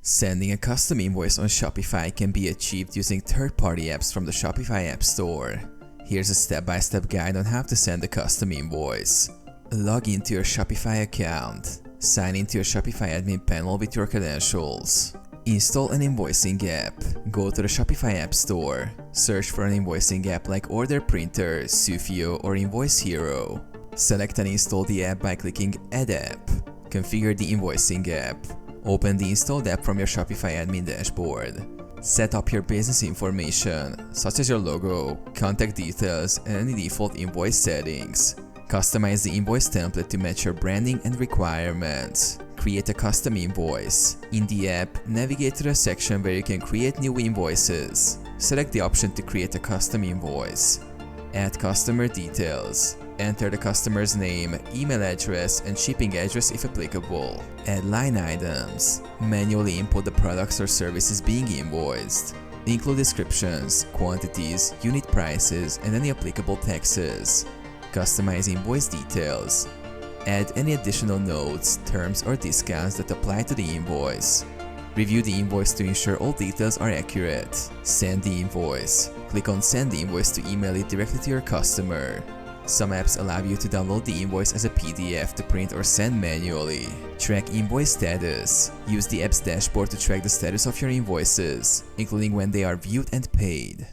Sending a custom invoice on Shopify can be achieved using third-party apps from the Shopify App Store. Here's a step-by-step guide on how to send a custom invoice. Log into your Shopify account. Sign into your Shopify admin panel with your credentials. Install an invoicing app. Go to the Shopify App Store. Search for an invoicing app like Order Printer, Sufio, or Invoice Hero. Select and install the app by clicking Add App. Configure the invoicing app. Open the installed app from your Shopify admin dashboard. Set up your business information, such as your logo, contact details, and any default invoice settings. Customize the invoice template to match your branding and requirements. Create a custom invoice. In the app, navigate to the section where you can create new invoices. Select the option to create a custom invoice. Add customer details. Enter the customer's name, email address, and shipping address if applicable. Add line items. Manually input the products or services being invoiced. Include descriptions, quantities, unit prices, and any applicable taxes. Customize invoice details. Add any additional notes, terms, or discounts that apply to the invoice. Review the invoice to ensure all details are accurate. Send the invoice. Click on Send the invoice to email it directly to your customer. Some apps allow you to download the invoice as a PDF to print or send manually. Track invoice status. Use the app's dashboard to track the status of your invoices, including when they are viewed and paid.